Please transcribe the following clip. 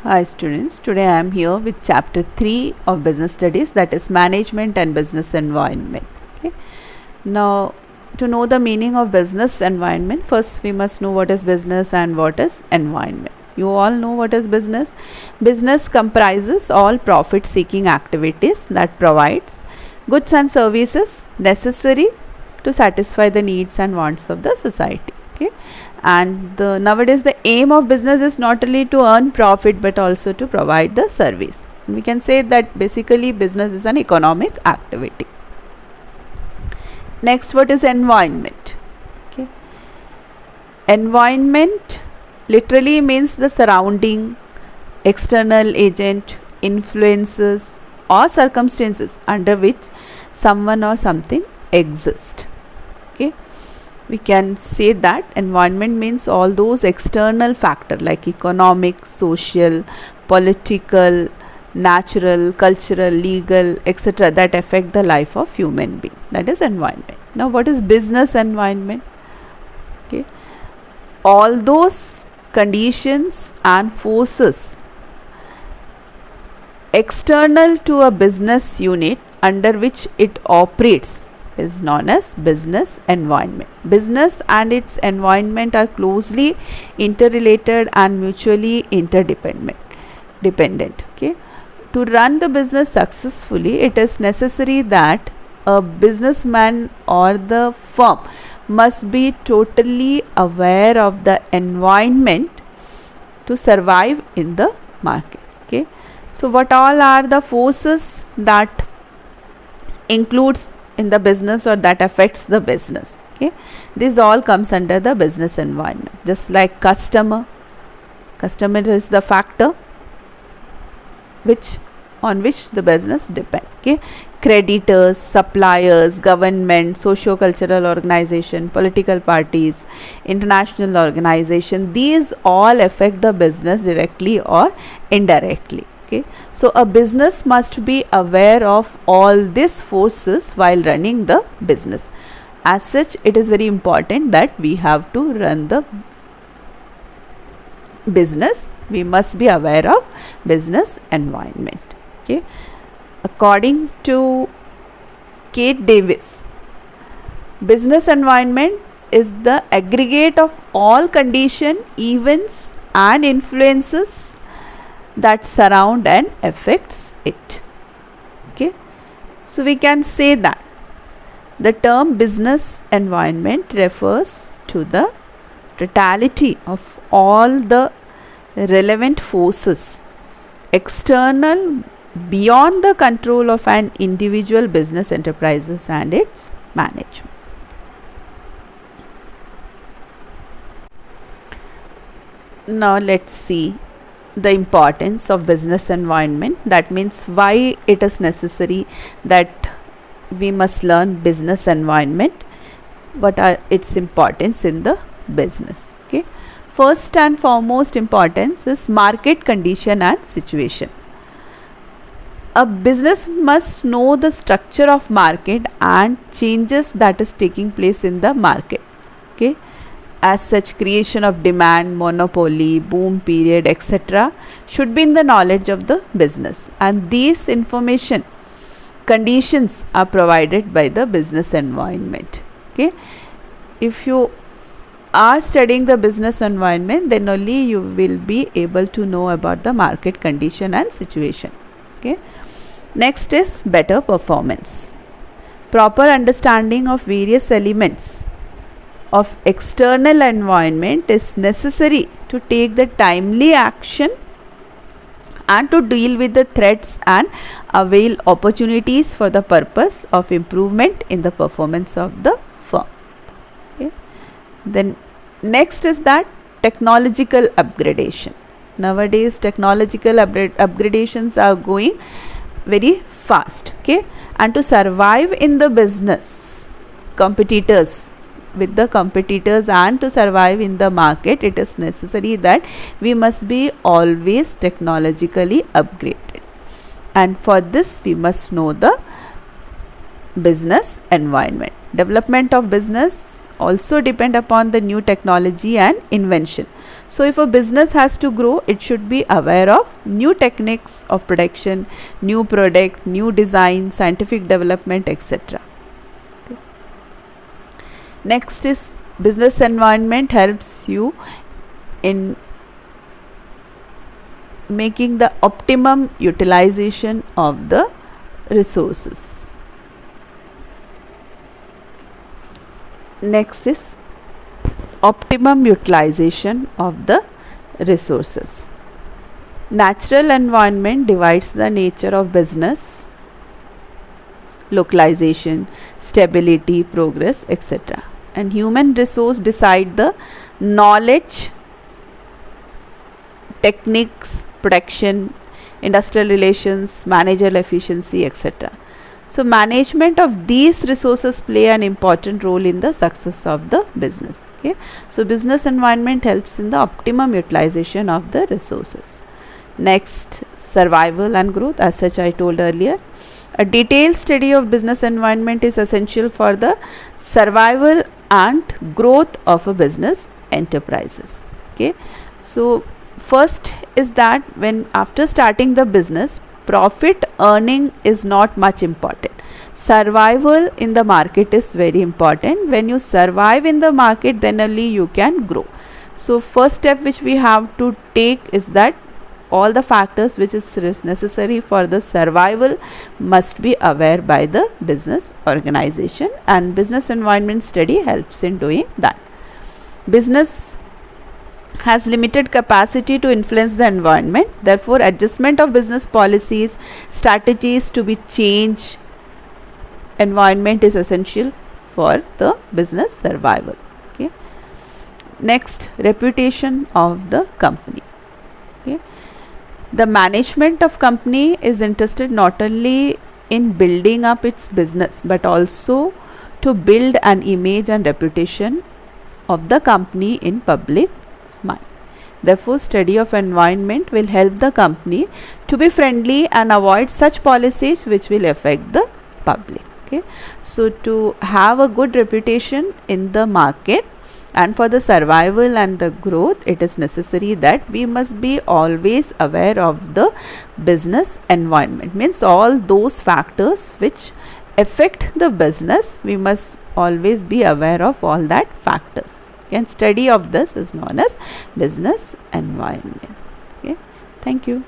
Hi students, today I am here with chapter 3 of business studies, that is management and business environment. Okay. Now to know the meaning of business environment, first we must know what is business and what is environment. You all know what is business. Business comprises all profit seeking activities that provides goods and services necessary to satisfy the needs and wants of the society. Okay. And nowadays the aim of business is not only to earn profit but also to provide the service. And we can say that basically business is an economic activity. Next, what is environment? Okay. Environment literally means the surrounding, external agent, influences or circumstances under which someone or something exists. Okay. We can say that environment means all those external factors like economic, social, political, natural, cultural, legal, etc. that affect the life of human being. That is environment. Now what is business environment? Okay. All those conditions and forces external to a business unit under which it operates is known as business environment. Business and its environment are closely interrelated and mutually interdependent. Okay. To run the business successfully, it is necessary that a businessman or the firm must be totally aware of the environment to survive in the market. Okay. So what all are the forces that includes in the business or that affects the business? Okay. This all comes under the business environment. Just like customer is the factor on which the business depend. Okay. Creditors, suppliers, government, socio-cultural organization, political parties, international organization, these all affect the business directly or indirectly. Okay. So a business must be aware of all these forces while running the business. As such, it is very important that we have to run the business. We must be aware of business environment. Okay. According to Kate Davis, business environment is the aggregate of all conditions, events and influences that surround and affects it. Okay. So we can say that the term business environment refers to the totality of all the relevant forces external beyond the control of an individual business enterprises and its management. Now let's see the importance of business environment. That means why it is necessary that we must learn business environment, what are its importance in the business. Okay. First and foremost importance is market condition and situation. A business must know the structure of market and changes that is taking place in the market. Okay. As such, creation of demand, monopoly, boom period, etc. should be in the knowledge of the business, and these information conditions are provided by the business environment. Okay. If you are studying the business environment, then only you will be able to know about the market condition and situation. Okay. Next is better performance. Proper understanding of various elements of external environment is necessary to take the timely action and to deal with the threats and avail opportunities for the purpose of improvement in the performance of the firm. Okay. Then next is that technological upgradation. Nowadays technological upgradations are going very fast. Okay. And to survive in the business, with the competitors and to survive in the market, it is necessary that we must be always technologically upgraded, and for this we must know the business environment. Development of business also depend upon the new technology and invention. So if a business has to grow, it should be aware of new techniques of production, new product, new design, scientific development, etc. Okay. Next is business environment helps you in making the optimum utilization of the resources. Next is optimum utilization of the resources. Natural environment divides the nature of business, localization, stability, progress, etc. And human resource decide the knowledge, techniques, production, industrial relations, managerial efficiency, etc. So management of these resources play an important role in the success of the business. Okay. So business environment helps in the optimum utilization of the resources. Next, survival and growth. As such, I told earlier, a detailed study of business environment is essential for the survival and growth of a business enterprises. Okay. So first is that when after starting the business, profit earning is not much important. Survival in the market is very important. When you survive in the market, then only you can grow. So first step which we have to take is that all the factors which is necessary for the survival must be aware by the business organization, and business environment study helps in doing that. Business has limited capacity to influence the environment. Therefore, adjustment of business policies, strategies to be changed environment is essential for the business survival. Okay. Next, reputation of the company. Okay. The management of company is interested not only in building up its business but also to build an image and reputation of the company in public mind. Therefore, study of environment will help the company to be friendly and avoid such policies which will affect the public. Okay. So to have a good reputation in the market and for the survival and the growth, it is necessary that we must be always aware of the business environment. Means all those factors which affect the business, we must always be aware of all that factors. And study of this is known as business environment. Okay. Thank you.